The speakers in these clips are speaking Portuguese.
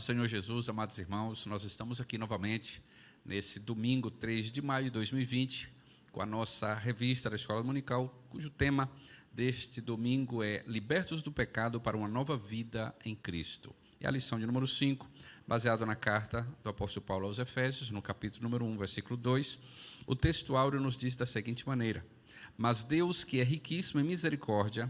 Senhor Jesus, amados irmãos, nós estamos aqui novamente, nesse domingo 3 de maio de 2020, com a nossa revista da Escola Dominical, cujo tema deste domingo é Libertos do Pecado para uma Nova Vida em Cristo. É a lição de número 5, baseada na carta do apóstolo Paulo aos Efésios, no capítulo número 1, versículo 2. O texto áureo nos diz da seguinte maneira: Mas Deus, que é riquíssimo em misericórdia,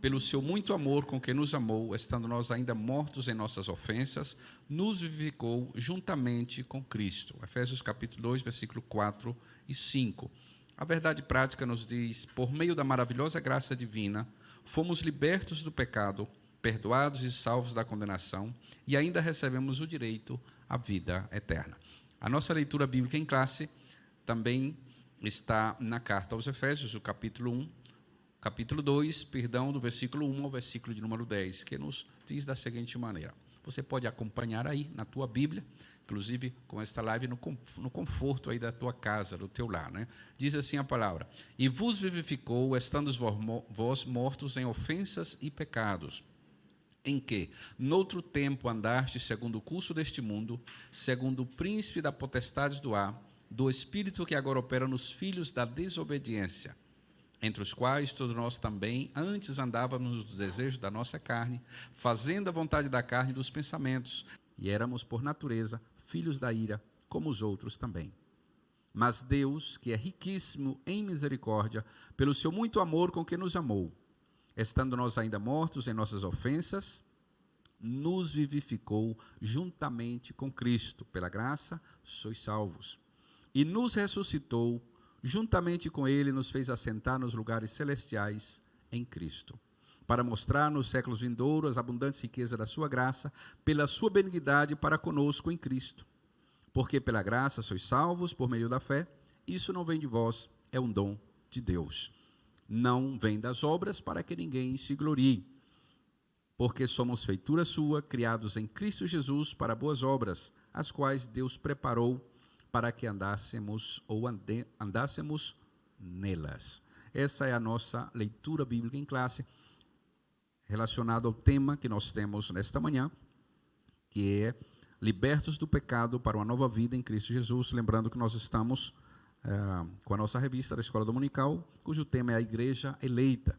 pelo seu muito amor com que nos amou, estando nós ainda mortos em nossas ofensas, nos vivificou juntamente com Cristo. Efésios capítulo 2, versículo 4 e 5. A verdade prática nos diz: por meio da maravilhosa graça divina, fomos libertos do pecado, perdoados e salvos da condenação, e ainda recebemos o direito à vida eterna. A nossa leitura bíblica em classe também está na carta aos Efésios, o capítulo 2, do versículo 1 ao versículo de número 10, que nos diz da seguinte maneira. Você pode acompanhar aí na tua Bíblia, inclusive com esta live no conforto aí da tua casa, do teu lar, né? Diz assim a palavra: E vos vivificou, estando vós mortos em ofensas e pecados, em que, noutro tempo, andastes segundo o curso deste mundo, segundo o príncipe da potestade do ar, do espírito que agora opera nos filhos da desobediência, entre os quais todos nós também antes andávamos nos desejos da nossa carne, fazendo a vontade da carne e dos pensamentos, e éramos, por natureza, filhos da ira, como os outros também. Mas Deus, que é riquíssimo em misericórdia, pelo seu muito amor com que nos amou, estando nós ainda mortos em nossas ofensas, nos vivificou juntamente com Cristo. Pela graça, sois salvos. E nos ressuscitou, juntamente com Ele, nos fez assentar nos lugares celestiais em Cristo, para mostrar nos séculos vindouros as abundantes riquezas da sua graça, pela sua benignidade para conosco em Cristo. Porque pela graça sois salvos por meio da fé. Isso não vem de vós, é um dom de Deus. Não vem das obras, para que ninguém se glorie. Porque somos feitura sua, criados em Cristo Jesus para boas obras, as quais Deus preparou para que andássemos nelas. Essa é a nossa leitura bíblica em classe, relacionada ao tema que nós temos nesta manhã, que é Libertos do Pecado para uma Nova Vida em Cristo Jesus. Lembrando que nós estamos com a nossa revista da Escola Dominical, cujo tema é a Igreja Eleita,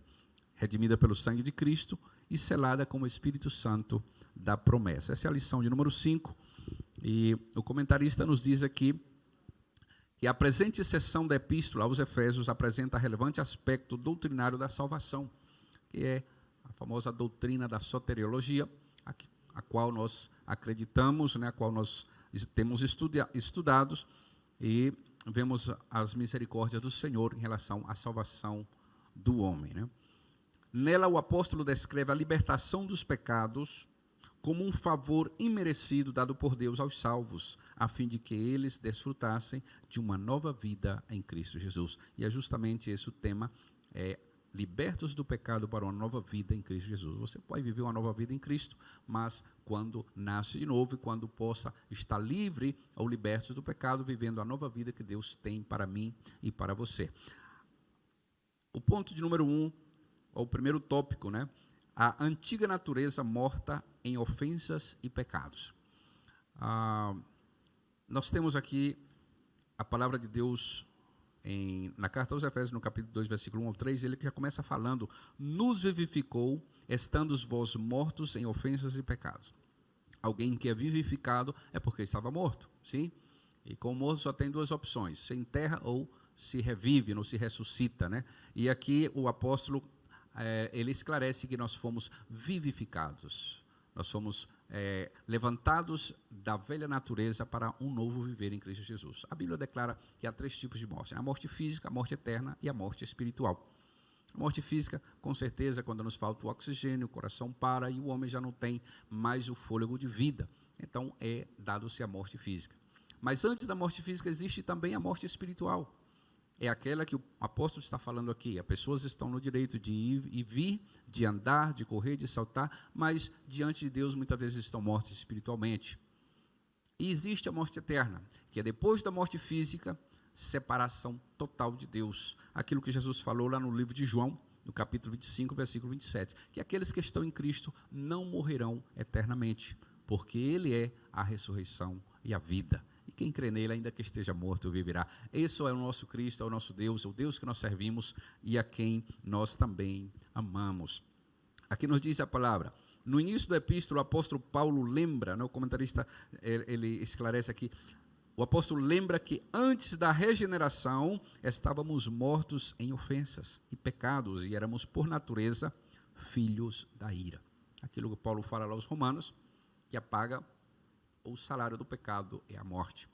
redimida pelo sangue de Cristo e selada com o Espírito Santo da promessa. Essa é a lição de número 5. E o comentarista nos diz aqui que a presente seção da Epístola aos Efésios apresenta relevante aspecto doutrinário da salvação, que é a famosa doutrina da soteriologia, a qual nós acreditamos, né, a qual nós temos estudados e vemos as misericórdias do Senhor em relação à salvação do homem, né? Nela o apóstolo descreve a libertação dos pecados como um favor imerecido dado por Deus aos salvos, a fim de que eles desfrutassem de uma nova vida em Cristo Jesus. E é justamente esse o tema, libertos do pecado para uma nova vida em Cristo Jesus. Você pode viver uma nova vida em Cristo, mas quando nasce de novo e quando possa estar livre ou liberto do pecado, vivendo a nova vida que Deus tem para mim e para você. O ponto de número 1, ou o primeiro tópico, né? A antiga natureza morta em ofensas e pecados. Nós temos aqui a palavra de Deus na carta aos Efésios, no capítulo 2, versículo 1 ao 3, ele já começa falando: nos vivificou, estando vós mortos em ofensas e pecados. Alguém que é vivificado é porque estava morto, sim? E com o morto só tem duas opções: se enterra ou se revive, não se ressuscita, né? E aqui o apóstolo ele esclarece que nós fomos vivificados, nós fomos levantados da velha natureza para um novo viver em Cristo Jesus. A Bíblia declara que há 3 tipos de morte: a morte física, a morte eterna e a morte espiritual. A morte física, com certeza, quando nos falta o oxigênio, o coração para e o homem já não tem mais o fôlego de vida. Então é dado-se a morte física. Mas antes da morte física existe também a morte espiritual. É aquela que o apóstolo está falando aqui. As pessoas estão no direito de ir e vir, de andar, de correr, de saltar, mas diante de Deus muitas vezes estão mortos espiritualmente. E existe a morte eterna, que é depois da morte física, separação total de Deus. Aquilo que Jesus falou lá no livro de João, no capítulo 25, versículo 27, que aqueles que estão em Cristo não morrerão eternamente. porque Ele é a ressurreição e a vida. E quem crê nele, ainda que esteja morto, viverá. Esse é o nosso Cristo, é o nosso Deus, é o Deus que nós servimos e a quem nós também amamos. Aqui nos diz a palavra. No início da epístola, o apóstolo Paulo lembra, o comentarista ele esclarece aqui, o apóstolo lembra que antes da regeneração estávamos mortos em ofensas e pecados e éramos, por natureza, filhos da ira. Aquilo que Paulo fala lá aos Romanos, que apaga o salário do pecado é a morte.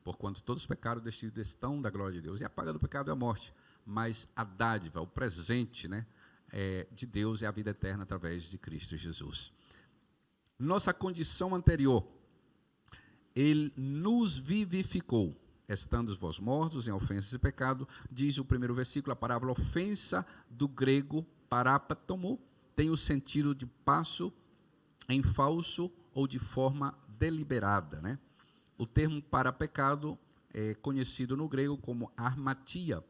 Porquanto todos os pecados destituídos estão da glória de Deus. E a paga do pecado é a morte. Mas a dádiva, o presente de Deus é a vida eterna através de Cristo Jesus. Nossa condição anterior, Ele nos vivificou, estando vós mortos em ofensas e pecado, diz o primeiro versículo, a palavra ofensa do grego parápatomô, tem o sentido de passo em falso ou de forma deliberada. O termo para pecado é conhecido no grego como armatia,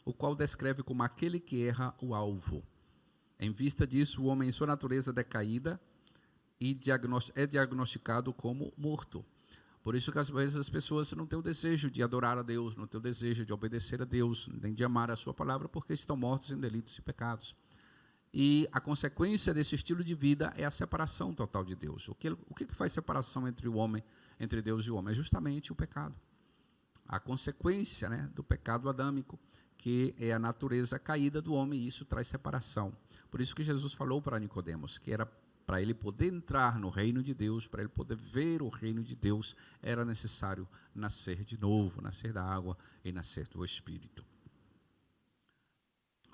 o qual descreve como aquele que erra o alvo. Em vista disso, o homem, em sua natureza decaída, é diagnosticado como morto. Por isso que às vezes as pessoas não têm o desejo de adorar a Deus, não têm o desejo de obedecer a Deus, nem de amar a sua palavra, porque estão mortos em delitos e pecados. E a consequência desse estilo de vida é a separação total de Deus. O que faz separação entre o homem, entre Deus e o homem? É justamente o pecado. A consequência do pecado adâmico, que é a natureza caída do homem, e isso traz separação. Por isso que Jesus falou para Nicodemos, que era para ele poder entrar no reino de Deus, para ele poder ver o reino de Deus, era necessário nascer de novo, nascer da água e nascer do Espírito.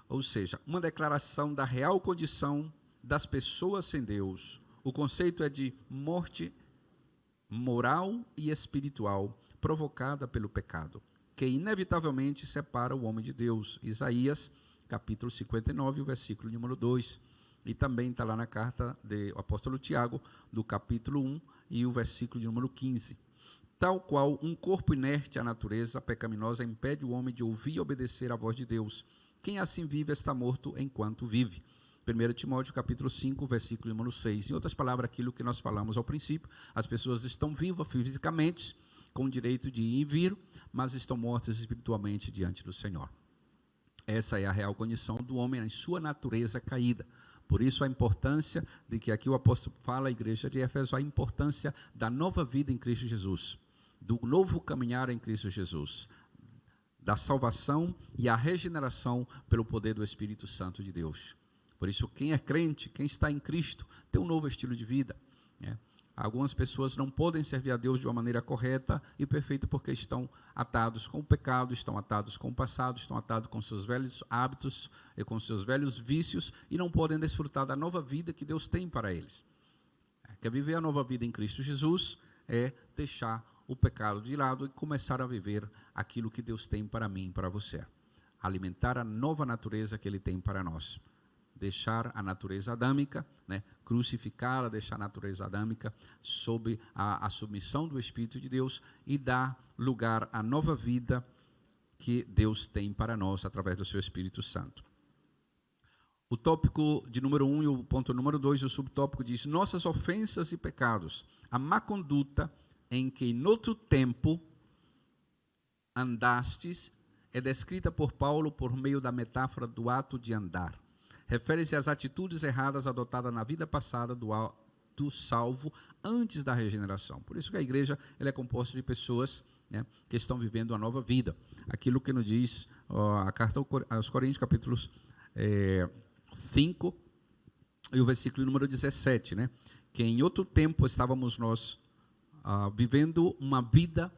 Ou seja, uma declaração da real condição das pessoas sem Deus. O conceito é de morte moral e espiritual provocada pelo pecado, que inevitavelmente separa o homem de Deus. Isaías, capítulo 59, o versículo número 2. E também está lá na carta do apóstolo Tiago, do capítulo 1 e o versículo número 15. Tal qual um corpo inerte à natureza pecaminosa impede o homem de ouvir e obedecer à voz de Deus. Quem assim vive está morto enquanto vive. 1 Timóteo capítulo 5, versículo número 6. Em outras palavras, aquilo que nós falamos ao princípio, as pessoas estão vivas fisicamente, com o direito de ir e vir, mas estão mortas espiritualmente diante do Senhor. Essa é a real condição do homem em sua natureza caída. Por isso a importância de que aqui o apóstolo fala, a igreja de Éfeso, a importância da nova vida em Cristo Jesus, do novo caminhar em Cristo Jesus, da salvação e a regeneração pelo poder do Espírito Santo de Deus. Por isso, quem é crente, quem está em Cristo, tem um novo estilo de vida. Algumas pessoas não podem servir a Deus de uma maneira correta e perfeita porque estão atados com o pecado, estão atados com o passado, estão atados com seus velhos hábitos e com seus velhos vícios e não podem desfrutar da nova vida que Deus tem para eles. Quer viver a nova vida em Cristo Jesus é deixar o pecado de lado e começar a viver aquilo que Deus tem para mim e para você. Alimentar a nova natureza que Ele tem para nós. Deixar a natureza adâmica, crucificá-la, deixar a natureza adâmica sob a submissão do Espírito de Deus e dar lugar à nova vida que Deus tem para nós através do seu Espírito Santo. O tópico de número 1 e o ponto número 2, o subtópico diz: nossas ofensas e pecados, a má conduta em que noutro tempo andastes, é descrita por Paulo por meio da metáfora do ato de andar. Refere-se às atitudes erradas adotadas na vida passada do salvo antes da regeneração. Por isso que a igreja ela é composta de pessoas que estão vivendo uma nova vida. Aquilo que nos diz a carta aos Coríntios, capítulos 5 e o versículo número 17, que em outro tempo estávamos nós vivendo uma vida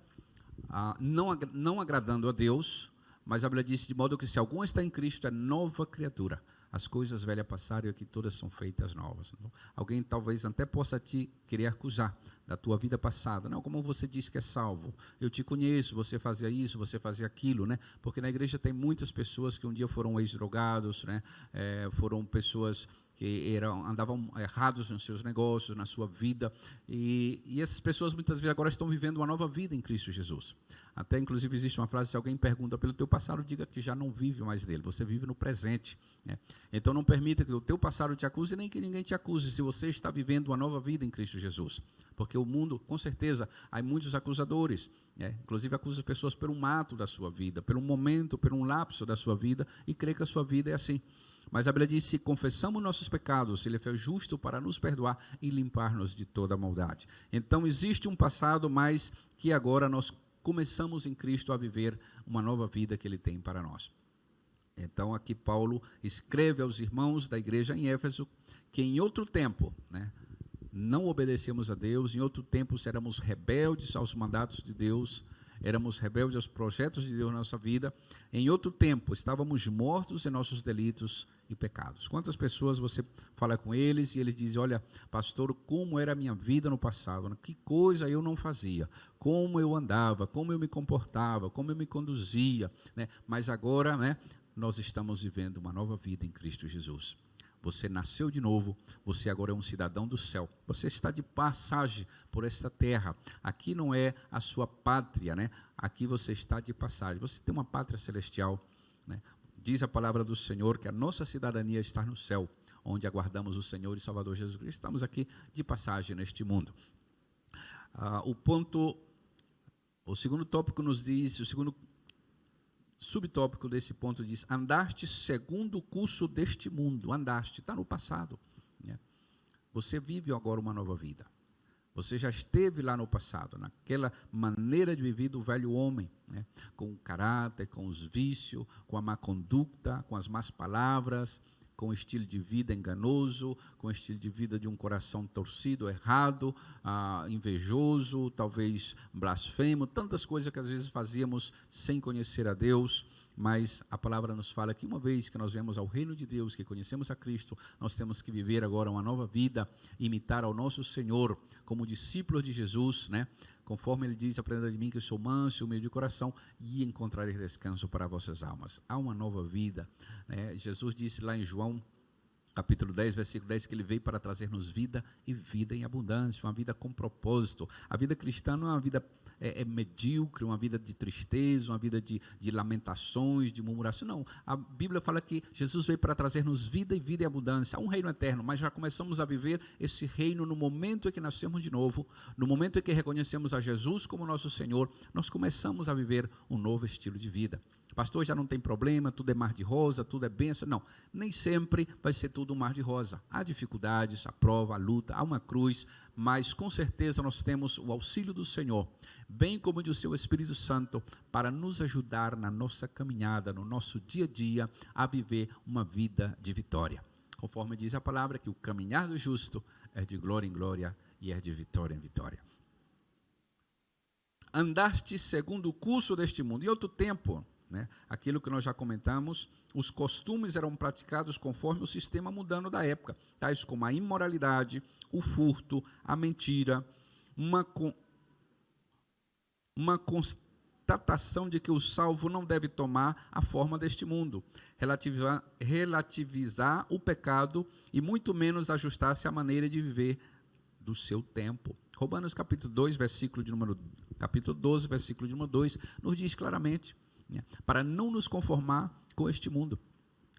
não agradando a Deus, mas a Bíblia diz de modo que se algum está em Cristo é nova criatura. As coisas velhas passaram e aqui todas são feitas novas. Então, alguém talvez até possa te querer acusar da tua vida passada. Não, como você diz que é salvo? Eu te conheço, você fazia isso, você fazia aquilo, Porque na igreja tem muitas pessoas que um dia foram ex-drogados, foram pessoas que andavam errados nos seus negócios, na sua vida, e essas pessoas muitas vezes agora estão vivendo uma nova vida em Cristo Jesus. Até inclusive existe uma frase: se alguém pergunta pelo teu passado, diga que já não vive mais nele, você vive no presente, né? Então não permita que o teu passado te acuse, nem que ninguém te acuse, se você está vivendo uma nova vida em Cristo Jesus, porque o mundo, com certeza, há muitos acusadores, né? Inclusive acusa as pessoas por um ato da sua vida, por um momento, por um lapso da sua vida, e crê que a sua vida é assim. Mas a Bíblia diz: se confessamos nossos pecados, Ele é justo para nos perdoar e limpar-nos de toda a maldade. Então existe um passado, mas que agora nós começamos em Cristo a viver uma nova vida que Ele tem para nós. Então aqui Paulo escreve aos irmãos da igreja em Éfeso que em outro tempo, né, não obedecemos a Deus, em outro tempo éramos rebeldes aos mandatos de Deus, éramos rebeldes aos projetos de Deus na nossa vida. Em outro tempo estávamos mortos em nossos delitos e pecados. Quantas pessoas você fala com eles e eles dizem: olha, pastor, como era a minha vida no passado, que coisa eu não fazia, como eu andava, como eu me comportava, como eu me conduzia, né? Mas agora, né, nós estamos vivendo uma nova vida em Cristo Jesus. Você nasceu de novo, você agora é um cidadão do céu. Você está de passagem por esta terra. Aqui não é a sua pátria, né? Aqui você está de passagem. Você tem uma pátria celestial, né? Diz a palavra do Senhor que a nossa cidadania está no céu, onde aguardamos o Senhor e Salvador Jesus Cristo. Estamos aqui de passagem neste mundo. O segundo tópico nos diz, o segundo subtópico desse ponto diz: andaste segundo o curso deste mundo. Andaste, está no passado, né? Você vive agora uma nova vida. Você já esteve lá no passado, naquela maneira de viver do velho homem, né? Com o caráter, com os vícios, com a má conduta, com as más palavras, com o estilo de vida enganoso, com o estilo de vida de um coração torcido, errado, invejoso, talvez blasfemo, tantas coisas que às vezes fazíamos sem conhecer a Deus. Mas a palavra nos fala que uma vez que nós vemos ao reino de Deus, que conhecemos a Cristo, nós temos que viver agora uma nova vida, imitar ao nosso Senhor como discípulos de Jesus, né? Conforme Ele diz: aprenda de mim que sou manso e humilde de coração, e encontrareis descanso para vossas almas. Há uma nova vida, né? Jesus disse lá em João, capítulo 10, versículo 10, que Ele veio para trazer-nos vida e vida em abundância, uma vida com propósito. A vida cristã não é uma vida medíocre, uma vida de tristeza, uma vida de lamentações, de murmuração. Não, a Bíblia fala que Jesus veio para trazer-nos vida e vida em abundância. Há um reino eterno, mas já começamos a viver esse reino no momento em que nascemos de novo, no momento em que reconhecemos a Jesus como nosso Senhor. Nós começamos a viver um novo estilo de vida. Pastor, já não tem problema, tudo é mar de rosa, tudo é bênção. Não, nem sempre vai ser tudo um mar de rosa. Há dificuldades, há prova, há luta, há uma cruz, mas com certeza nós temos o auxílio do Senhor, bem como do seu Espírito Santo, para nos ajudar na nossa caminhada, no nosso dia a dia, a viver uma vida de vitória. Conforme diz a palavra, que o caminhar do justo é de glória em glória e é de vitória em vitória. Andaste segundo o curso deste mundo. Em outro tempo, né, aquilo que nós já comentamos, os costumes eram praticados conforme o sistema mudando da época, tais como a imoralidade, o furto, a mentira, uma constatação de que o salvo não deve tomar a forma deste mundo, relativizar o pecado e muito menos ajustar-se à maneira de viver do seu tempo. Romanos capítulo 12, versículo de número 2, nos diz claramente: para não nos conformar com este mundo,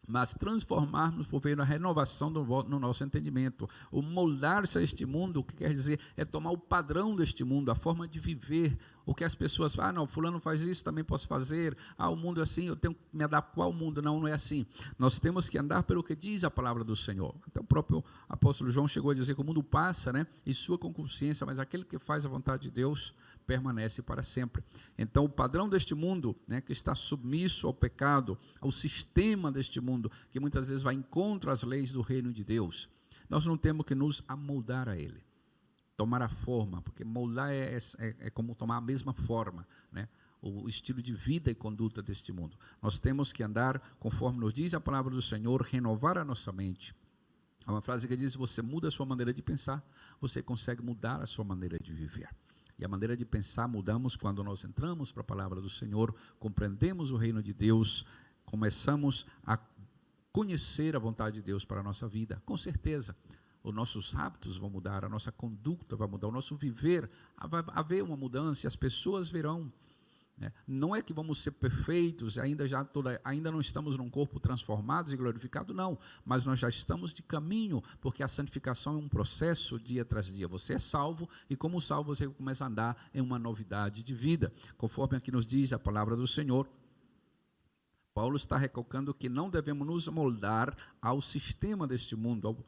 mas transformarmos por meio da renovação no nosso entendimento. O moldar-se a este mundo, o que quer dizer, é tomar o padrão deste mundo, a forma de viver, o que as pessoas falam: não, fulano faz isso, também posso fazer, o mundo é assim, eu tenho que me adaptar ao mundo. Não, não é assim. Nós temos que andar pelo que diz a palavra do Senhor. Até o próprio apóstolo João chegou a dizer que o mundo passa, né, e sua concupiscência, mas aquele que faz a vontade de Deus permanece para sempre. Então o padrão deste mundo, né, que está submisso ao pecado, ao sistema deste mundo, que muitas vezes vai em contra as leis do reino de Deus, nós não temos que nos amoldar a ele, tomar a forma, porque moldar é como tomar a mesma forma, né, o estilo de vida e conduta deste mundo. Nós temos que andar conforme nos diz a palavra do Senhor, renovar a nossa mente. Há uma frase que diz: se você muda a sua maneira de pensar, você consegue mudar a sua maneira de viver. E a maneira de pensar mudamos quando nós entramos para a palavra do Senhor, compreendemos o reino de Deus, começamos a conhecer a vontade de Deus para a nossa vida, com certeza. Os nossos hábitos vão mudar, a nossa conduta vai mudar, o nosso viver, vai haver uma mudança e as pessoas verão. Não é que vamos ser perfeitos, ainda não estamos num corpo transformado e glorificado, não, mas nós já estamos de caminho, porque a santificação é um processo dia tras dia. Você é salvo e como salvo você começa a andar em uma novidade de vida, conforme aqui nos diz a palavra do Senhor. Paulo está recalcando que não devemos nos moldar ao sistema deste mundo,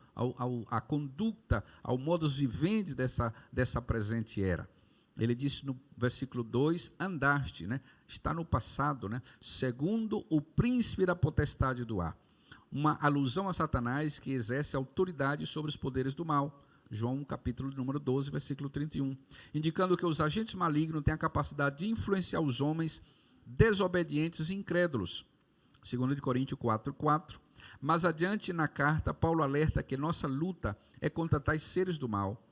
à conduta, ao modus vivendi dessa presente era. Ele disse no versículo 2, andaste, está no passado, segundo o príncipe da potestade do ar. Uma alusão a Satanás que exerce autoridade sobre os poderes do mal. João capítulo número 12, versículo 31. Indicando que os agentes malignos têm a capacidade de influenciar os homens desobedientes e incrédulos. 2 Coríntios 4:4. Mais adiante na carta, Paulo alerta que nossa luta é contra tais seres do mal.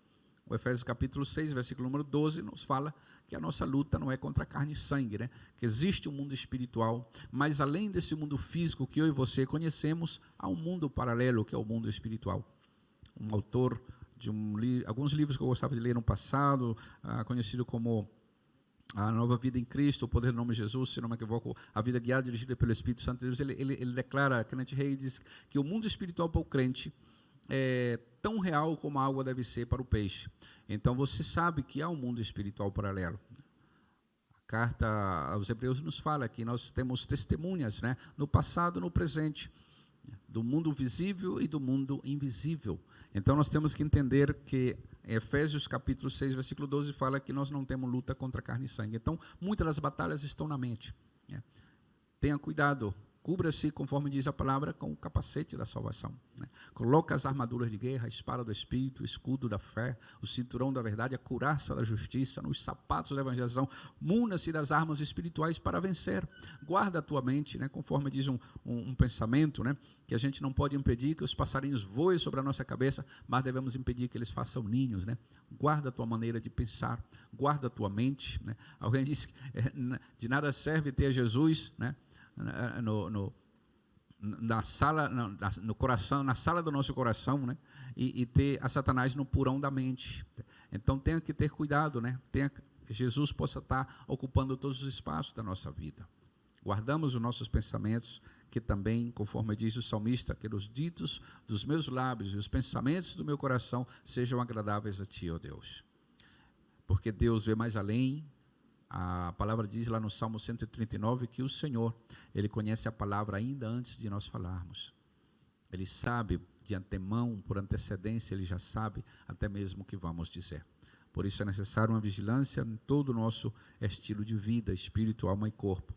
O Efésios capítulo 6, versículo número 12, nos fala que a nossa luta não é contra carne e sangue, que existe um mundo espiritual, mas além desse mundo físico que eu e você conhecemos, há um mundo paralelo que é o mundo espiritual. Um autor de alguns livros que eu gostava de ler no passado, conhecido como A Nova Vida em Cristo, O Poder do Nome de Jesus, se não me equivoco, A Vida Guiada e Dirigida pelo Espírito Santo de Deus, ele declara, Kenneth Hagin diz que o mundo espiritual para o crente é tão real como a água deve ser para o peixe. Então você sabe que há um mundo espiritual paralelo. A carta aos Hebreus nos fala que nós temos testemunhas, no passado e no presente, do mundo visível e do mundo invisível. Então nós temos que entender que Efésios capítulo 6, versículo 12 fala que nós não temos luta contra carne e sangue. Então muitas das batalhas estão na mente. Tenha cuidado. Cubra-se, conforme diz a palavra, com o capacete da salvação. Coloca as armaduras de guerra, a espada do Espírito, o escudo da fé, o cinturão da verdade, a couraça da justiça, nos sapatos da evangelização. Muna-se das armas espirituais para vencer. Guarda a tua mente, conforme diz um pensamento, que a gente não pode impedir que os passarinhos voem sobre a nossa cabeça, mas devemos impedir que eles façam ninhos. Guarda a tua maneira de pensar, guarda a tua mente. Alguém disse que de nada serve ter Jesus, na sala, no coração, na sala do nosso coração, e ter a Satanás no porão da mente. Então tenha que ter cuidado, Jesus possa estar ocupando todos os espaços da nossa vida. Guardamos os nossos pensamentos, que também, conforme diz o salmista, que os ditos dos meus lábios e os pensamentos do meu coração sejam agradáveis a ti, ó Deus. Porque Deus vê mais além. A palavra diz lá no Salmo 139 que o Senhor, Ele conhece a palavra ainda antes de nós falarmos. Ele sabe de antemão, por antecedência, Ele já sabe até mesmo o que vamos dizer. Por isso é necessário uma vigilância em todo o nosso estilo de vida, espírito, alma e corpo.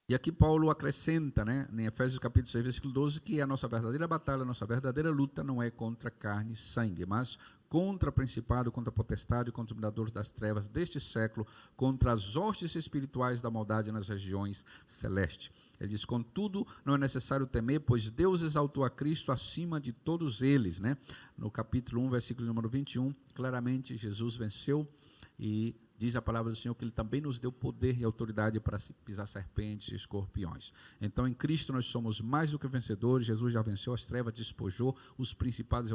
E aqui Paulo acrescenta, em Efésios capítulo 6, versículo 12, que a nossa verdadeira batalha, a nossa verdadeira luta não é contra carne e sangue, mas contra principado, contra potestade, contra os dominadores das trevas deste século, contra as hostes espirituais da maldade nas regiões celestes. Ele diz, contudo, não é necessário temer, pois Deus exaltou a Cristo acima de todos eles. No capítulo 1, versículo número 21, claramente Jesus venceu e diz a palavra do Senhor que Ele também nos deu poder e autoridade para pisar serpentes e escorpiões. Então, em Cristo nós somos mais do que vencedores. Jesus já venceu as trevas, despojou os principados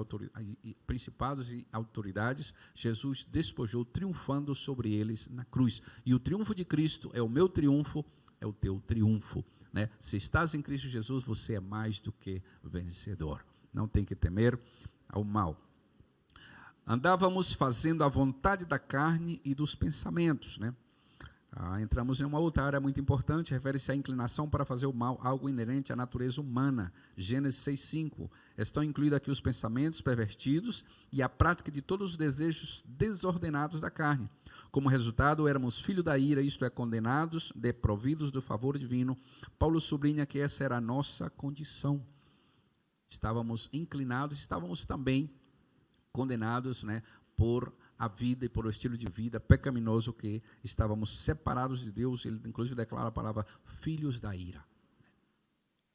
e autoridades. Jesus despojou, triunfando sobre eles na cruz. E o triunfo de Cristo é o meu triunfo, é o teu triunfo. Se estás em Cristo Jesus, você é mais do que vencedor. Não tem que temer ao mal. Andávamos fazendo a vontade da carne e dos pensamentos. Entramos em uma outra área muito importante, refere-se à inclinação para fazer o mal, algo inerente à natureza humana. Gênesis 6:5. Estão incluídos aqui os pensamentos pervertidos e a prática de todos os desejos desordenados da carne. Como resultado, éramos filhos da ira, isto é, condenados, desprovidos do favor divino. Paulo sublinha que essa era a nossa condição. Estávamos inclinados, estávamos também condenados, por a vida e por o estilo de vida pecaminoso que estávamos separados de Deus. Ele inclusive declara a palavra filhos da ira. Ou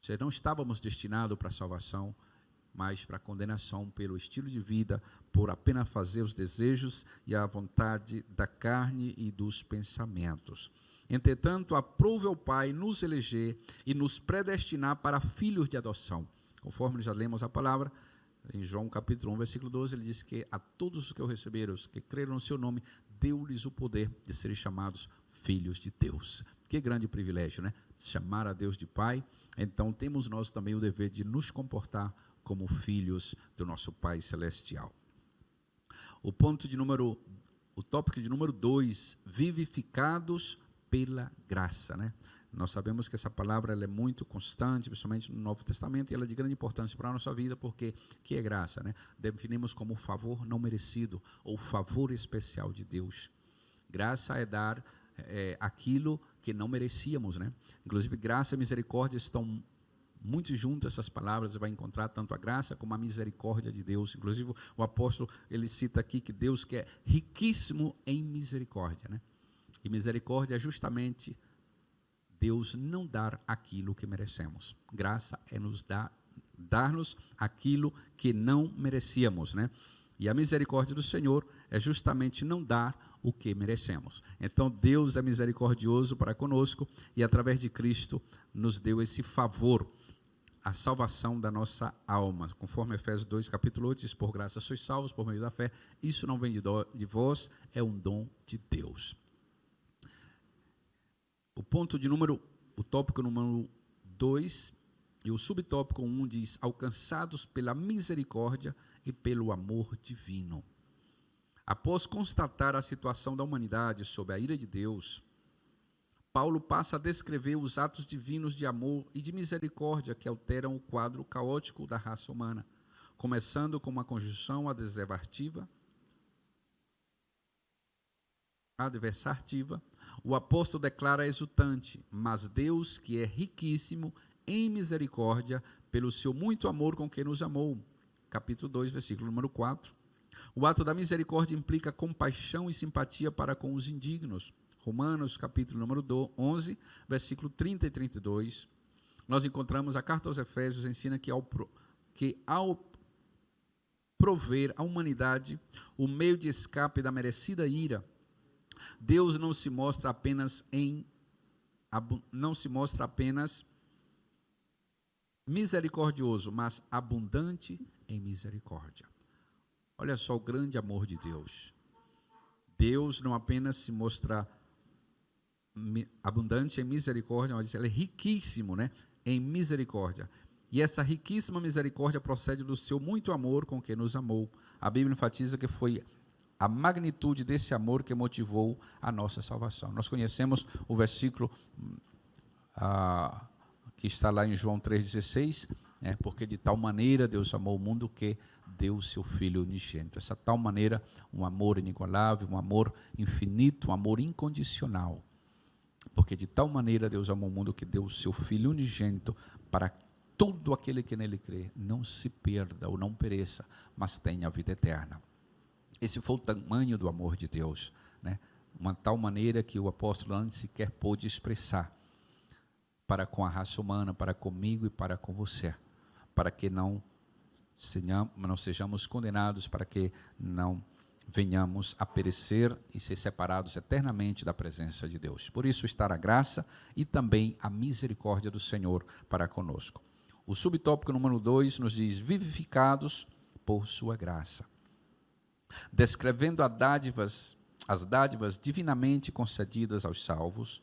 seja, não estávamos destinados para a salvação, mas para a condenação pelo estilo de vida, por apenas fazer os desejos e a vontade da carne e dos pensamentos. Entretanto, aprove ao Pai nos eleger e nos predestinar para filhos de adoção. Conforme já lemos a palavra, em João capítulo 1, versículo 12, ele diz que a todos os que o receberam, os que creram no seu nome, deu-lhes o poder de serem chamados filhos de Deus. Que grande privilégio, né? Chamar a Deus de Pai. Então, temos nós também o dever de nos comportar como filhos do nosso Pai Celestial. O tópico de número 2, vivificados pela graça, né? Nós sabemos que essa palavra ela é muito constante, principalmente no Novo Testamento, e ela é de grande importância para a nossa vida, porque que é graça, né? Definimos como favor não merecido, ou favor especial de Deus. Graça é dar aquilo que não merecíamos, né? Inclusive, graça e misericórdia estão muito juntas, essas palavras, você vai encontrar tanto a graça como a misericórdia de Deus. Inclusive, o apóstolo, ele cita aqui que Deus que é riquíssimo em misericórdia, né? E misericórdia é justamente Deus não dar aquilo que merecemos. Graça é nos dar-nos aquilo que não merecíamos, né? E a misericórdia do Senhor é justamente não dar o que merecemos. Então, Deus é misericordioso para conosco e, através de Cristo, nos deu esse favor, a salvação da nossa alma. Conforme Efésios 2, capítulo 8, diz, por graça sois salvos por meio da fé. Isso não vem de vós, é um dom de Deus. O tópico número 2 e o subtópico 1 diz, alcançados pela misericórdia e pelo amor divino. Após constatar a situação da humanidade sob a ira de Deus, Paulo passa a descrever os atos divinos de amor e de misericórdia que alteram o quadro caótico da raça humana, começando com uma conjunção adversativa. O apóstolo declara exultante, mas Deus, que é riquíssimo em misericórdia, pelo seu muito amor com que nos amou. Capítulo 2, versículo número 4. O ato da misericórdia implica compaixão e simpatia para com os indignos. Romanos, capítulo número 11, versículo 30 e 32. Nós encontramos a carta aos Efésios, ensina que ao prover à humanidade o meio de escape da merecida ira, Deus não se mostra apenas misericordioso, mas abundante em misericórdia. Olha só o grande amor de Deus. Deus não apenas se mostra abundante em misericórdia, mas ele é riquíssimo, né, em misericórdia. E essa riquíssima misericórdia procede do seu muito amor com que nos amou. A Bíblia enfatiza que foi a magnitude desse amor que motivou a nossa salvação. Nós conhecemos o versículo que está lá em João 3,16, porque de tal maneira Deus amou o mundo que deu o seu Filho unigênito. Essa tal maneira, um amor inigualável, um amor infinito, um amor incondicional. Porque de tal maneira Deus amou o mundo que deu o seu Filho unigênito para todo aquele que nele crê não se perda ou não pereça, mas tenha a vida eterna. Esse foi o tamanho do amor de Deus, né? Uma tal maneira que o apóstolo antes sequer pôde expressar para com a raça humana, para comigo e para com você, para que não sejamos condenados, para que não venhamos a perecer e ser separados eternamente da presença de Deus. Por isso está a graça e também a misericórdia do Senhor para conosco. O subtópico número 2 nos diz, vivificados por sua graça. Descrevendo as dádivas divinamente concedidas aos salvos,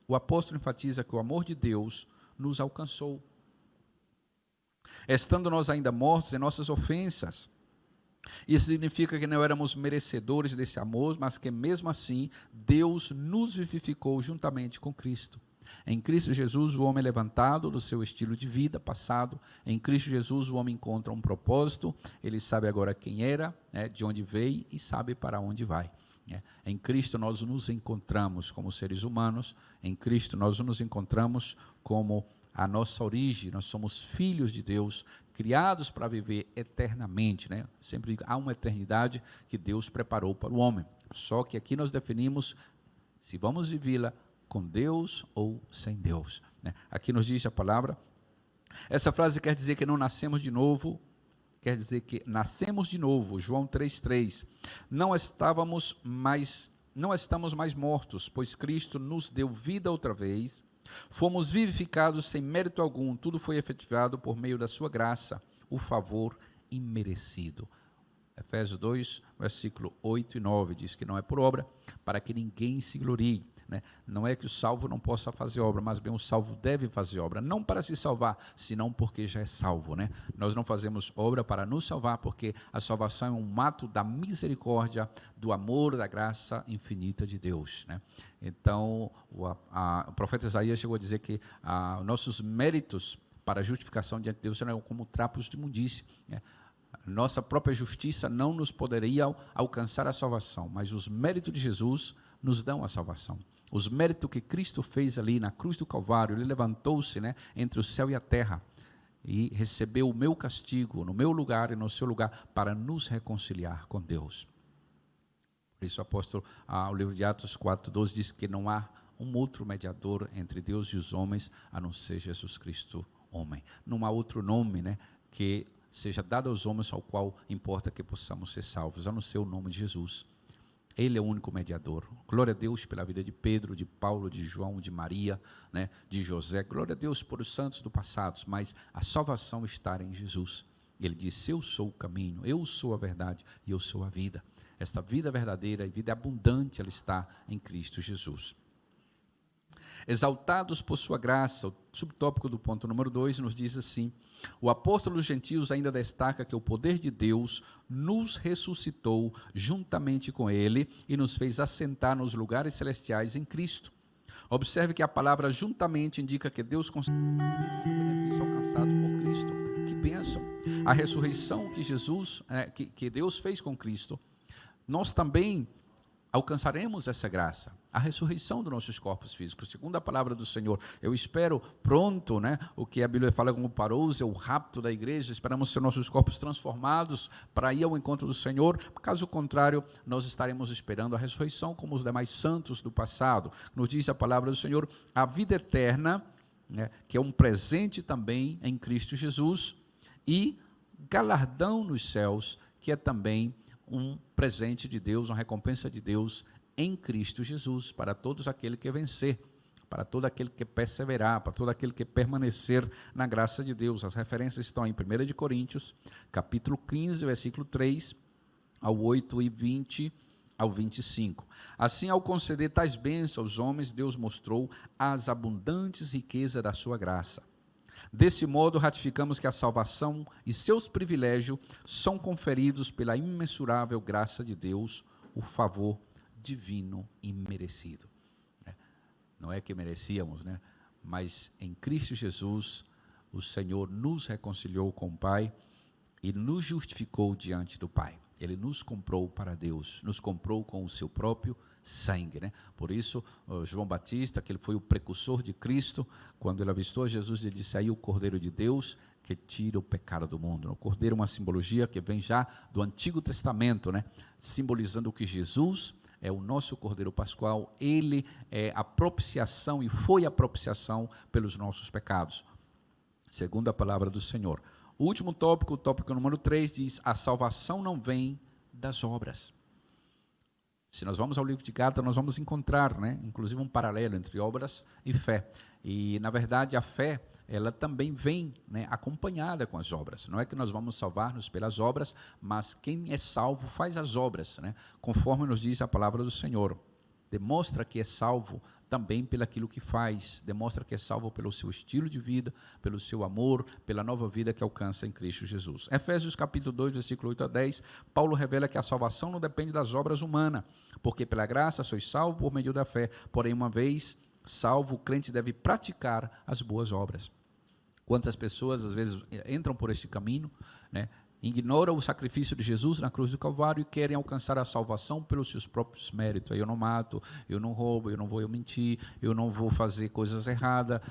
o apóstolo enfatiza que o amor de Deus nos alcançou. Estando nós ainda mortos em nossas ofensas, isso significa que não éramos merecedores desse amor, mas que mesmo assim Deus nos vivificou juntamente com Cristo. Em Cristo Jesus, o homem é levantado do seu estilo de vida passado. Em Cristo Jesus, o homem encontra um propósito. Ele sabe agora quem era, de onde veio e sabe para onde vai. Em Cristo nós nos encontramos como seres humanos. Em Cristo nós nos encontramos como a nossa origem. Nós somos filhos de Deus, criados para viver eternamente, né? Sempre há uma eternidade que Deus preparou para o homem. Só que aqui nós definimos se vamos vivê-la com Deus ou sem Deus, né? Aqui nos diz a palavra. Essa frase quer dizer que não nascemos de novo, quer dizer que nascemos de novo. João 3,3. Não estávamos mais não estamos mais mortos, pois Cristo nos deu vida outra vez. Fomos vivificados sem mérito algum, tudo foi efetivado por meio da sua graça, o favor imerecido. Efésios 2, versículo 8 e 9, diz que não é por obra, para que ninguém se glorie. Não é que o salvo não possa fazer obra, mas bem o salvo deve fazer obra, não para se salvar, senão porque já é salvo. Nós não fazemos obra para nos salvar, porque a salvação é um ato da misericórdia, do amor, da graça infinita de Deus. Então, o profeta Isaías chegou a dizer que nossos méritos para a justificação diante de Deus eram como trapos de imundície. Nossa própria justiça não nos poderia alcançar a salvação, mas os méritos de Jesus nos dão a salvação. Os méritos que Cristo fez ali na cruz do Calvário, ele levantou-se entre o céu e a terra e recebeu o meu castigo no meu lugar e no seu lugar para nos reconciliar com Deus. Por isso o apóstolo, o livro de Atos 4:12 diz que não há um outro mediador entre Deus e os homens a não ser Jesus Cristo, homem. Não há outro nome que seja dado aos homens ao qual importa que possamos ser salvos, a não ser o nome de Jesus. Ele é o único mediador. Glória a Deus pela vida de Pedro, de Paulo, de João, de Maria, de José. Glória a Deus por os santos do passado, mas a salvação está em Jesus. Ele disse: eu sou o caminho, eu sou a verdade e eu sou a vida. Esta vida verdadeira e vida abundante, ela está em Cristo Jesus. Exaltados por sua graça, o subtópico do ponto número 2 nos diz assim: o apóstolo dos gentios ainda destaca que o poder de Deus nos ressuscitou juntamente com ele e nos fez assentar nos lugares celestiais em Cristo. Observe que a palavra juntamente indica que Deus conseguiu os benefícios alcançados por Cristo. Que bênção! A ressurreição que Deus fez com Cristo, nós também alcançaremos essa graça, a ressurreição dos nossos corpos físicos, segundo a palavra do Senhor. Eu espero pronto, o que a Bíblia fala como parousia, o rapto da igreja. Esperamos ser nossos corpos transformados para ir ao encontro do Senhor. Caso contrário, nós estaremos esperando a ressurreição como os demais santos do passado. Nos diz a palavra do Senhor, a vida eterna, que é um presente também em Cristo Jesus, e galardão nos céus, que é também um presente de Deus, uma recompensa de Deus em Cristo Jesus, para todos aqueles que vencer, para todo aquele que perseverar, para todo aquele que permanecer na graça de Deus. As referências estão em 1 de Coríntios, capítulo 15, versículo 3, ao 8 e 20 ao 25. Assim, ao conceder tais bênçãos aos homens, Deus mostrou as abundantes riquezas da sua graça. Desse modo, ratificamos que a salvação e seus privilégios são conferidos pela imensurável graça de Deus, o favor divino e merecido. Não é que merecíamos, mas em Cristo Jesus, o Senhor nos reconciliou com o Pai e nos justificou diante do Pai. Ele nos comprou para Deus, nos comprou com o seu próprio sangue. Por isso, João Batista, que ele foi o precursor de Cristo, quando ele avistou a Jesus, ele disse: aí o Cordeiro de Deus que tira o pecado do mundo. O Cordeiro é uma simbologia que vem já do Antigo Testamento, simbolizando que Jesus é o nosso Cordeiro Pascual. Ele é a propiciação e foi a propiciação pelos nossos pecados, segundo a palavra do Senhor. O último tópico, o tópico número 3, diz: a salvação não vem das obras. Se nós vamos ao livro de Gálatas, nós vamos encontrar, inclusive um paralelo entre obras e fé. E, na verdade, a fé, ela também vem acompanhada com as obras. Não é que nós vamos salvar-nos pelas obras, mas quem é salvo faz as obras, conforme nos diz a palavra do Senhor. Demonstra que é salvo também pelaquilo que faz, demonstra que é salvo pelo seu estilo de vida, pelo seu amor, pela nova vida que alcança em Cristo Jesus. Efésios capítulo 2, versículo 8 a 10, Paulo revela que a salvação não depende das obras humanas, porque pela graça sois salvos por meio da fé, porém uma vez salvo, o crente deve praticar as boas obras. Quantas pessoas às vezes entram por este caminho, ignoram o sacrifício de Jesus na cruz do Calvário e querem alcançar a salvação pelos seus próprios méritos. Eu não mato, eu não roubo, eu não vou mentir, eu não vou fazer coisas erradas,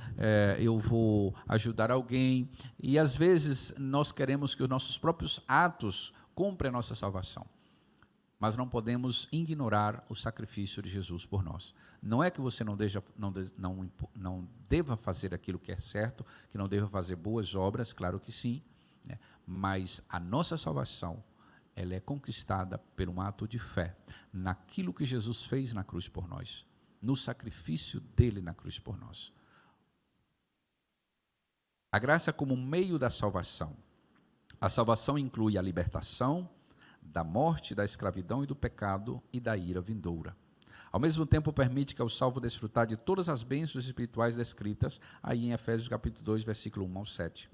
eu vou ajudar alguém. E às vezes nós queremos que os nossos próprios atos comprem a nossa salvação. Mas não podemos ignorar o sacrifício de Jesus por nós. Não é que você não deva fazer aquilo que é certo, que não deva fazer boas obras, claro que sim, mas a nossa salvação ela é conquistada por um ato de fé naquilo que Jesus fez na cruz por nós, no sacrifício dele na cruz por nós. A graça como meio da salvação. A salvação inclui a libertação da morte, da escravidão e do pecado e da ira vindoura. Ao mesmo tempo, permite que o salvo desfrutar de todas as bênçãos espirituais descritas aí em Efésios capítulo 2, versículo 1 ao 7.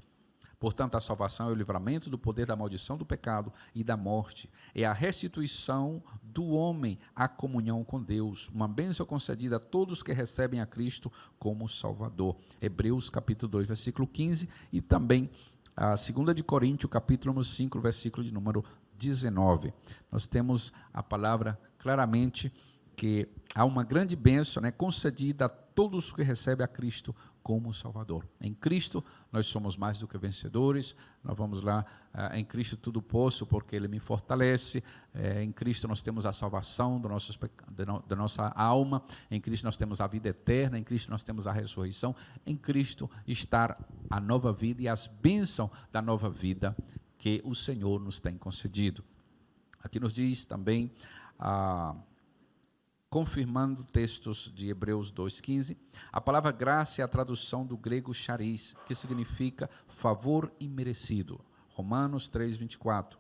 Portanto, a salvação é o livramento do poder da maldição do pecado e da morte. É a restituição do homem à comunhão com Deus. Uma bênção concedida a todos que recebem a Cristo como Salvador. Hebreus capítulo 2, versículo 15. E também a 2 de Coríntios, capítulo 5, versículo de número 19. Nós temos a palavra claramente que há uma grande bênção, né, concedida a todos que recebem a Cristo como Salvador. Em Cristo nós somos mais do que vencedores. Nós vamos lá, em Cristo tudo posso porque Ele me fortalece. Em Cristo nós temos a salvação da nossa alma. Em Cristo nós temos a vida eterna. Em Cristo nós temos a ressurreição. Em Cristo está a nova vida e as bênçãos da nova vida que o Senhor nos tem concedido. Aqui nos diz também, confirmando textos de Hebreus 2,15, a palavra graça é a tradução do grego charis, que significa favor imerecido. Romanos 3,24.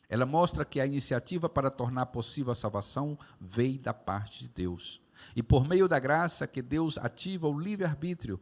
Ela mostra que a iniciativa para tornar possível a salvação veio da parte de Deus. E por meio da graça que Deus ativa o livre-arbítrio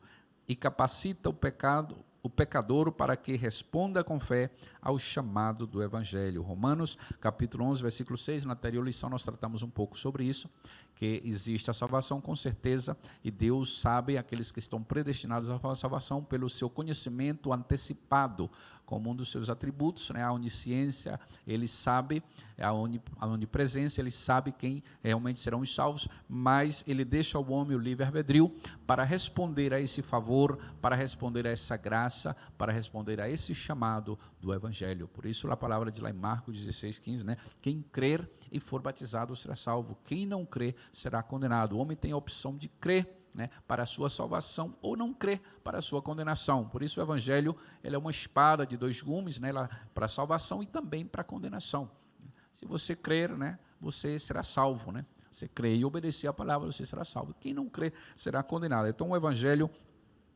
e capacita o pecador para que responda com fé ao chamado do Evangelho. Romanos, capítulo 11, versículo 6, na anterior lição nós tratamos um pouco sobre isso, que existe a salvação com certeza, e Deus sabe aqueles que estão predestinados à salvação pelo seu conhecimento antecipado, como um dos seus atributos, né, a onisciência. Ele sabe, a onipresença, ele sabe quem realmente serão os salvos, mas ele deixa ao homem o livre-arbedrio para responder a esse favor, para responder a essa graça, para responder a esse chamado do Evangelho. Por isso a palavra de lá em Marcos 16,15, né? Quem crer e for batizado será salvo, quem não crer será condenado. O homem tem a opção de crer, né, para a sua salvação, ou não crer para a sua condenação. Por isso o Evangelho, ele é uma espada de dois gumes, né, para a salvação e também para a condenação. Se você crer, né, você será salvo, né? Você crer e obedecer a palavra, você será salvo. Quem não crer será condenado. Então o Evangelho,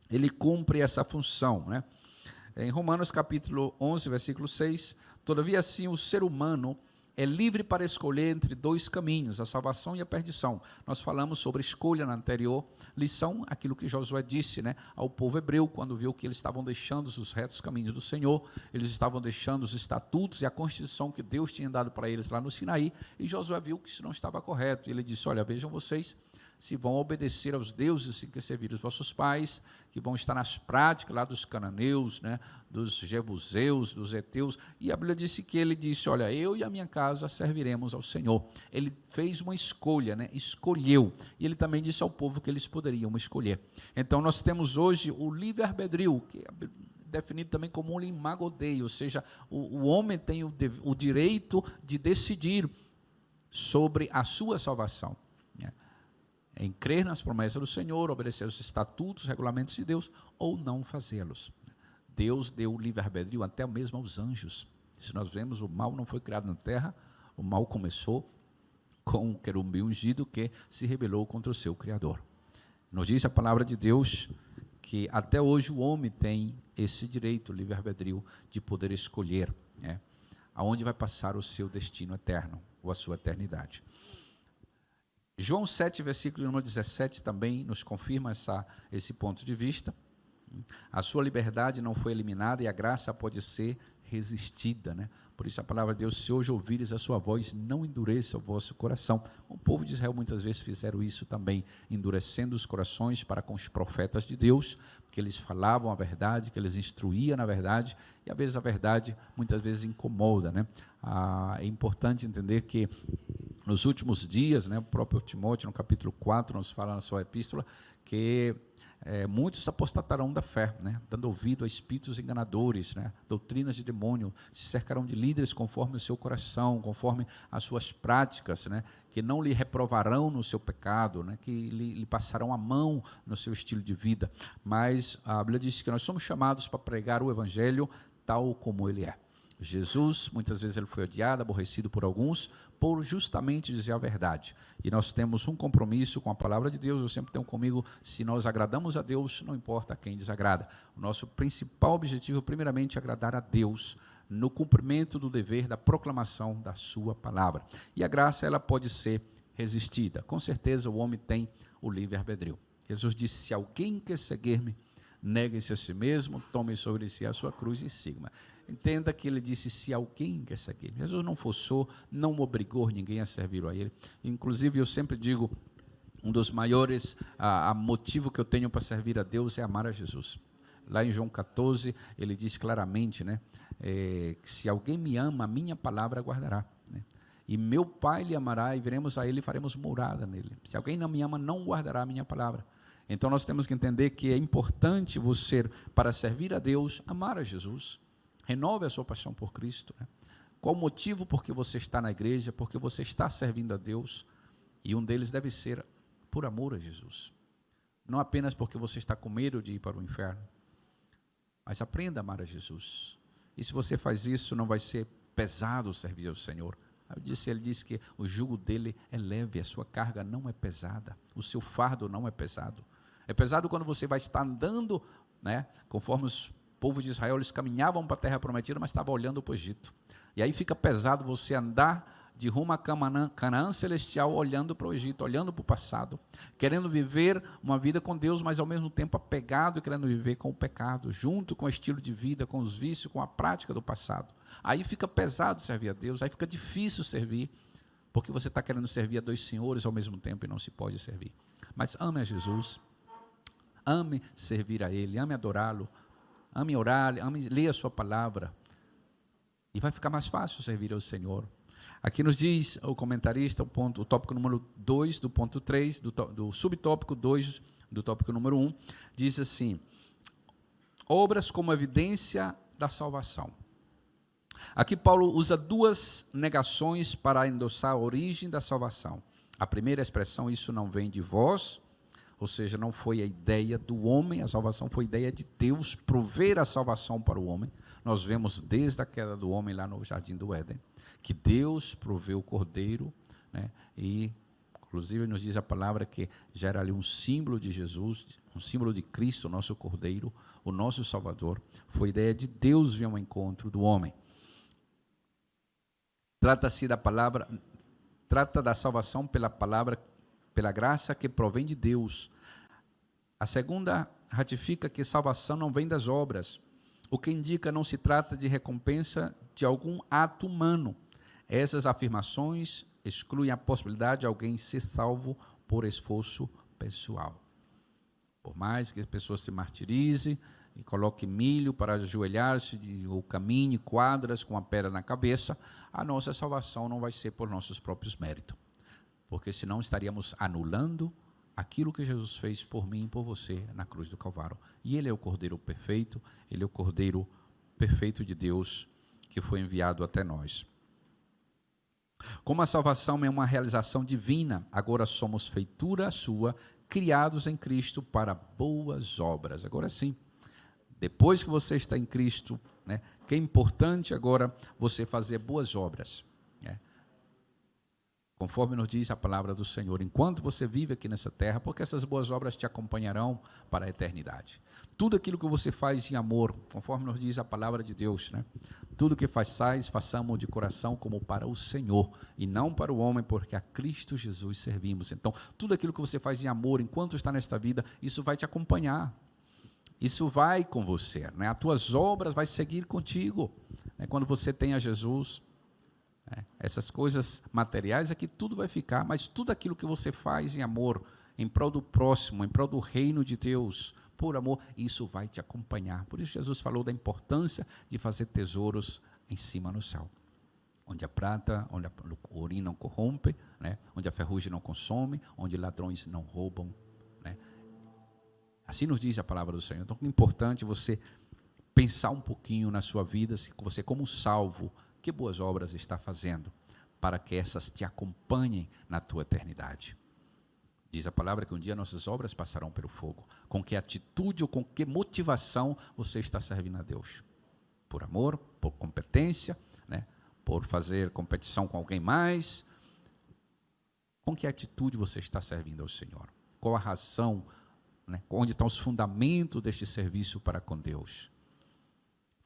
ele cumpre essa função, né? Em Romanos capítulo 11, versículo 6, todavia assim o ser humano é livre para escolher entre dois caminhos, a salvação e a perdição. Nós falamos sobre escolha na anterior lição, aquilo que Josué disse, né, ao povo hebreu, quando viu que eles estavam deixando os retos caminhos do Senhor, eles estavam deixando os estatutos e a constituição que Deus tinha dado para eles lá no Sinaí, e Josué viu que isso não estava correto, e ele disse, olha, vejam vocês, se vão obedecer aos deuses que serviram os vossos pais, que vão estar nas práticas lá dos cananeus, né, dos jebuseus, dos heteus, e a Bíblia disse que ele disse, olha, eu e a minha casa serviremos ao Senhor. Ele fez uma escolha, né, escolheu, e ele também disse ao povo que eles poderiam escolher. Então nós temos hoje o livre-arbedrio, que é definido também como um imagodei, ou seja, o homem tem o direito de decidir sobre a sua salvação, em crer nas promessas do Senhor, obedecer os estatutos, regulamentos de Deus, ou não fazê-los. Deus deu o livre-arbedrio até mesmo aos anjos. Se nós vemos, o mal não foi criado na terra, o mal começou com o querubim ungido que se rebelou contra o seu Criador. Nos diz a palavra de Deus que até hoje o homem tem esse direito, o livre-arbedrio, de poder escolher, né, aonde vai passar o seu destino eterno, ou a sua eternidade. João 7, versículo número 17, também nos confirma esse ponto de vista. A sua liberdade não foi eliminada e a graça pode ser resistida, né? Por isso a palavra de Deus, se hoje ouvires a sua voz, não endureça o vosso coração. O povo de Israel muitas vezes fizeram isso também, endurecendo os corações para com os profetas de Deus, que eles falavam a verdade, que eles instruíam na verdade, e às vezes a verdade muitas vezes incomoda, né? É importante entender que nos últimos dias, né, o próprio Timóteo, no capítulo 4, nos fala na sua epístola, que muitos apostatarão da fé, né, dando ouvido a espíritos enganadores, né, doutrinas de demônio, se cercarão de líderes conforme o seu coração, conforme as suas práticas, né, que não lhe reprovarão no seu pecado, né, que lhe passarão a mão no seu estilo de vida. Mas a Bíblia diz que nós somos chamados para pregar o Evangelho tal como ele é. Jesus, muitas vezes ele foi odiado, aborrecido por alguns, por justamente dizer a verdade. E nós temos um compromisso com a palavra de Deus, eu sempre tenho comigo, se nós agradamos a Deus, não importa quem desagrada. O nosso principal objetivo, primeiramente, é agradar a Deus, no cumprimento do dever da proclamação da sua palavra. E a graça, ela pode ser resistida. Com certeza, o homem tem o livre-arbedrio. Jesus disse, se alguém quer seguir-me, negue-se a si mesmo, tome sobre si a sua cruz e siga-me. Entenda que ele disse, se alguém quer seguir. Jesus não forçou, não obrigou ninguém a servir a ele. Inclusive, eu sempre digo, um dos maiores motivos que eu tenho para servir a Deus é amar a Jesus. Lá em João 14, ele diz claramente, né, que se alguém me ama, a minha palavra guardará. Né? E meu Pai lhe amará, e viremos a ele e faremos morada nele. Se alguém não me ama, não guardará a minha palavra. Então, nós temos que entender que é importante você, para servir a Deus, amar a Jesus. Renove a sua paixão por Cristo. Né? Qual o motivo por que você está na igreja? Porque você está servindo a Deus. E um deles deve ser por amor a Jesus. Não apenas porque você está com medo de ir para o inferno. Mas aprenda a amar a Jesus. E se você faz isso, não vai ser pesado servir ao Senhor. Ele disse que o jugo dele é leve, a sua carga não é pesada. O seu fardo não é pesado. É pesado quando você vai estar andando, né, conforme os povo de Israel, eles caminhavam para a terra prometida, mas estavam olhando para o Egito. E aí fica pesado você andar de rumo a Canaã celestial, olhando para o Egito, olhando para o passado, querendo viver uma vida com Deus, mas ao mesmo tempo apegado e querendo viver com o pecado, junto com o estilo de vida, com os vícios, com a prática do passado. Aí fica pesado servir a Deus, aí fica difícil servir, porque você está querendo servir a dois senhores ao mesmo tempo e não se pode servir. Mas ame a Jesus, ame servir a Ele, ame adorá-lo, ame orar, ame ler a sua palavra, e vai ficar mais fácil servir ao Senhor. Aqui nos diz o comentarista, o tópico número 2 do ponto 3, do subtópico 2 do tópico número 1, diz assim, obras como evidência da salvação. Aqui Paulo usa duas negações para endossar a origem da salvação. A primeira expressão, isso não vem de vós, ou seja, não foi a ideia do homem, a salvação foi a ideia de Deus prover a salvação para o homem. Nós vemos desde a queda do homem lá no Jardim do Éden, que Deus proveu o Cordeiro, né? E inclusive nos diz a palavra que já era ali um símbolo de Jesus, um símbolo de Cristo, o nosso Cordeiro, o nosso Salvador. Foi a ideia de Deus vir ao encontro do homem. Trata-se da palavra, trata da salvação pela palavra, pela graça que provém de Deus. A segunda ratifica que salvação não vem das obras, o que indica não se trata de recompensa de algum ato humano. Essas afirmações excluem a possibilidade de alguém ser salvo por esforço pessoal. Por mais que a pessoa se martirize e coloque milho para ajoelhar-se ou caminhe quadras com a pedra na cabeça, a nossa salvação não vai ser por nossos próprios méritos, porque senão estaríamos anulando aquilo que Jesus fez por mim e por você na cruz do Calvário. E Ele é o Cordeiro perfeito, Ele é o Cordeiro perfeito de Deus que foi enviado até nós. Como a salvação é uma realização divina, agora somos feitura sua, criados em Cristo para boas obras. Agora sim, depois que você está em Cristo, né, que é importante agora você fazer boas obras. Né? Conforme nos diz a palavra do Senhor, enquanto você vive aqui nessa terra, porque essas boas obras te acompanharão para a eternidade. Tudo aquilo que você faz em amor, conforme nos diz a palavra de Deus, né? Tudo que façamos de coração como para o Senhor, e não para o homem, porque a Cristo Jesus servimos. Então, tudo aquilo que você faz em amor, enquanto está nesta vida, isso vai te acompanhar. Isso vai com você, né? As tuas obras vai seguir contigo, né? Quando você tem a Jesus, né? Essas coisas materiais aqui tudo vai ficar, mas tudo aquilo que você faz em amor, em prol do próximo, em prol do reino de Deus, por amor, isso vai te acompanhar. Por isso Jesus falou da importância de fazer tesouros em cima no céu, onde a prata, onde o ouro não corrompe, né? Onde a ferrugem não consome, onde ladrões não roubam, né? Assim nos diz a palavra do Senhor. Então é importante você pensar um pouquinho na sua vida, se você como salvo, que boas obras está fazendo, para que essas te acompanhem na tua eternidade. Diz a palavra que um dia nossas obras passarão pelo fogo. Com que atitude ou com que motivação você está servindo a Deus? por amor, por competência, né? Por fazer competição com alguém mais. Com que atitude você está servindo ao Senhor? Qual a razão, né? Onde estão os fundamentos deste serviço para com Deus?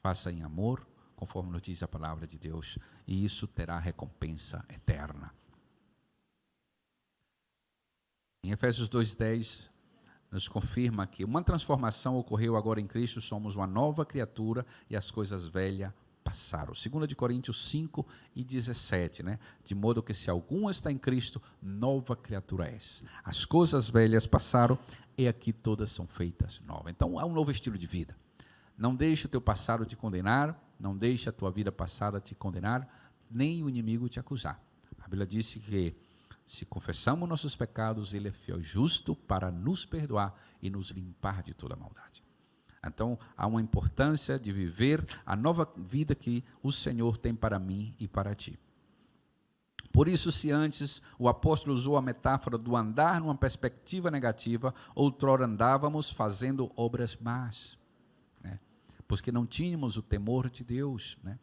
Faça em amor, conforme nos diz a palavra de Deus, e isso terá recompensa eterna. Em Efésios 2:10, nos confirma que uma transformação ocorreu agora em Cristo, somos uma nova criatura e as coisas velhas passaram. 2 Coríntios 5:17, né? De modo que se algum está em Cristo, nova criatura és. As coisas velhas passaram e aqui todas são feitas novas. Então há um novo estilo de vida. Não deixe o teu passado te condenar, não deixe a tua vida passada te condenar, nem o inimigo te acusar. A Bíblia disse que se confessamos nossos pecados, Ele é fiel e justo para nos perdoar e nos limpar de toda maldade. Então, há uma importância de viver a nova vida que o Senhor tem para mim e para ti. Por isso, se antes o apóstolo usou a metáfora do andar numa perspectiva negativa, outrora andávamos fazendo obras más, né? Porque não tínhamos o temor de Deus, né?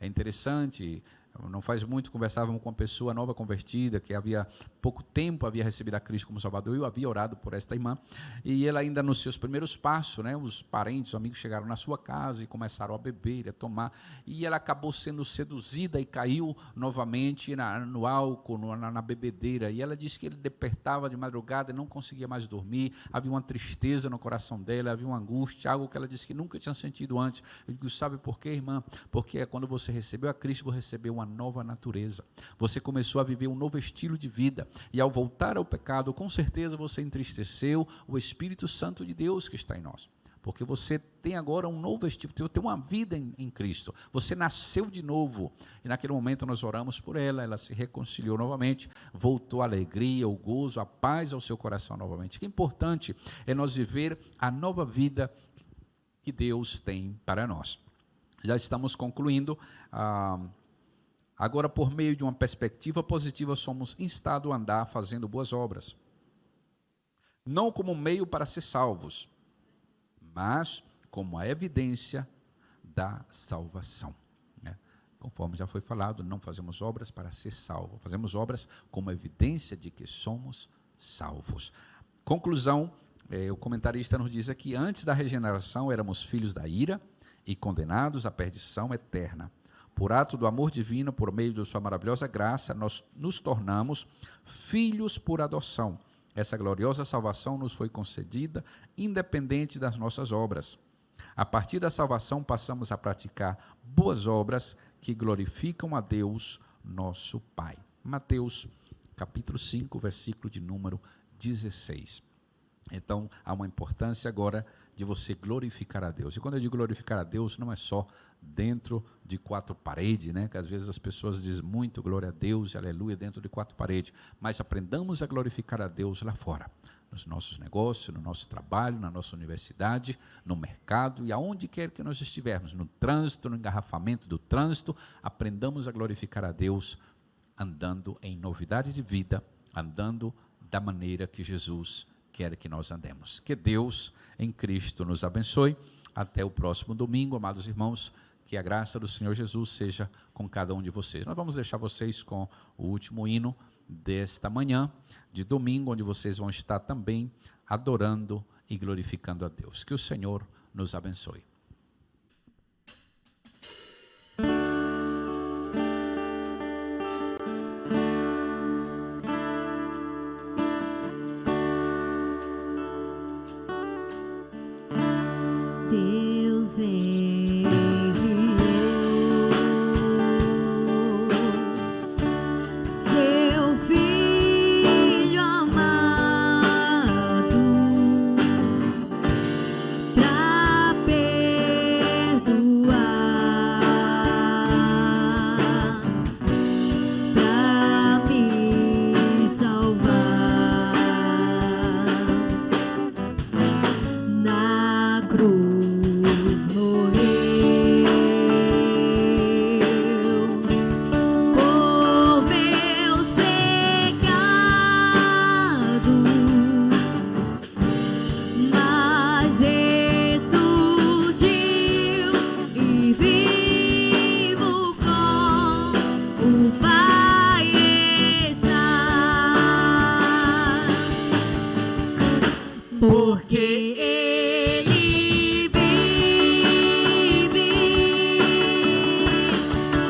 É interessante. Não faz muito conversávamos com uma pessoa nova convertida, que havia pouco tempo havia recebido a Cristo como Salvador. Eu havia orado por esta irmã, e ela ainda nos seus primeiros passos, né, os parentes, os amigos chegaram na sua casa e começaram a beber, a tomar, e ela acabou sendo seduzida e caiu novamente no álcool, na bebedeira, e ela disse que ele despertava de madrugada e não conseguia mais dormir, havia uma tristeza no coração dela, havia uma angústia, algo que ela disse que nunca tinha sentido antes. Eu digo, sabe por quê, irmã? Porque quando você recebeu a Cristo, você recebeu uma nova natureza, você começou a viver um novo estilo de vida, e ao voltar ao pecado, com certeza você entristeceu o Espírito Santo de Deus que está em nós, porque você tem agora um novo estilo, tem uma vida em Cristo, você nasceu de novo, e naquele momento nós oramos por ela, ela se reconciliou novamente, voltou a alegria, o gozo, a paz ao seu coração novamente. O que é importante é nós viver a nova vida que Deus tem para nós. Já estamos concluindo. Agora, por meio de uma perspectiva positiva, somos instados a andar fazendo boas obras. Não como meio para ser salvos, mas como a evidência da salvação, né? Conforme já foi falado, não fazemos obras para ser salvos, fazemos obras como evidência de que somos salvos. Conclusão, o comentarista nos diz aqui, antes da regeneração éramos filhos da ira e condenados à perdição eterna. Por ato do amor divino, por meio de sua maravilhosa graça, nós nos tornamos filhos por adoção. Essa gloriosa salvação nos foi concedida, independente das nossas obras. A partir da salvação, passamos a praticar boas obras que glorificam a Deus, nosso Pai. Mateus, capítulo 5, versículo de número 16. Então, há uma importância agora de você glorificar a Deus. E quando eu digo glorificar a Deus, não é só dentro de quatro paredes, né? Que às vezes as pessoas dizem muito glória a Deus, aleluia, dentro de quatro paredes. Mas aprendamos a glorificar a Deus lá fora, nos nossos negócios, no nosso trabalho, na nossa universidade, no mercado e aonde quer que nós estivermos, no trânsito, no engarrafamento do trânsito, aprendamos a glorificar a Deus andando em novidade de vida, andando da maneira que Jesus quer que nós andemos. Que Deus em Cristo nos abençoe. Até o próximo domingo, amados irmãos, que a graça do Senhor Jesus seja com cada um de vocês. Nós vamos deixar vocês com o último hino desta manhã, de domingo, onde vocês vão estar também adorando e glorificando a Deus. Que o Senhor nos abençoe. Deus enviou seu Filho amado pra porque Ele vive.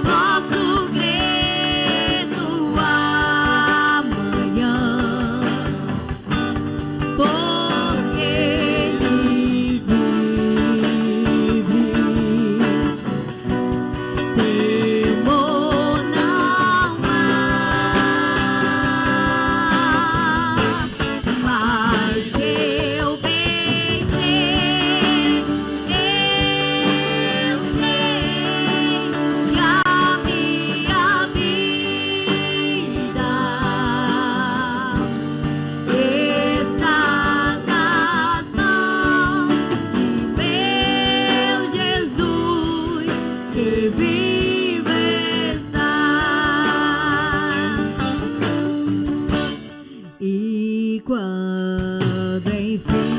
Posso crer no amanhã, porque Ele vive. Temor não há, mas eu bem sei, eu sei que a minha vida está nas mãos de meu Jesus, que vive está. E quando enfim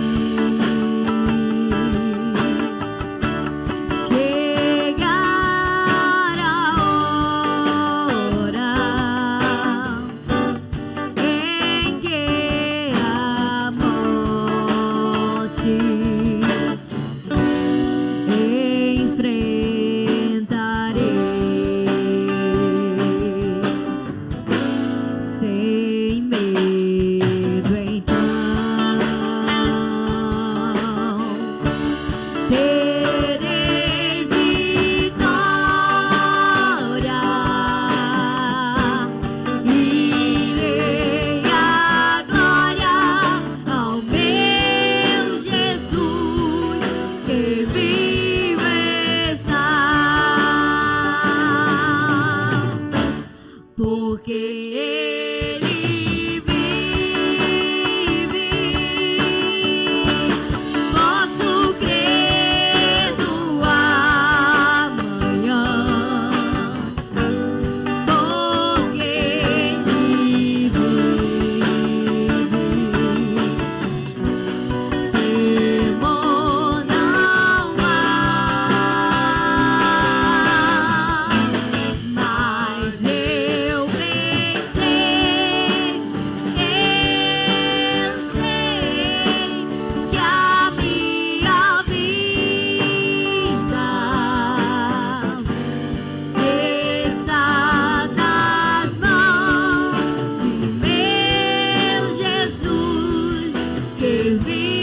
chegar a hora em que a morte enfrentarei sem medo, então terei vitória, irei à glória ao meu Jesus, que vive está, porque Ele vive. Posso crer no amanhã, porque Ele vive. Temor não há, mas eu bem sei, eu sei que a minha vida está nas mãos de meu Jesus, que vive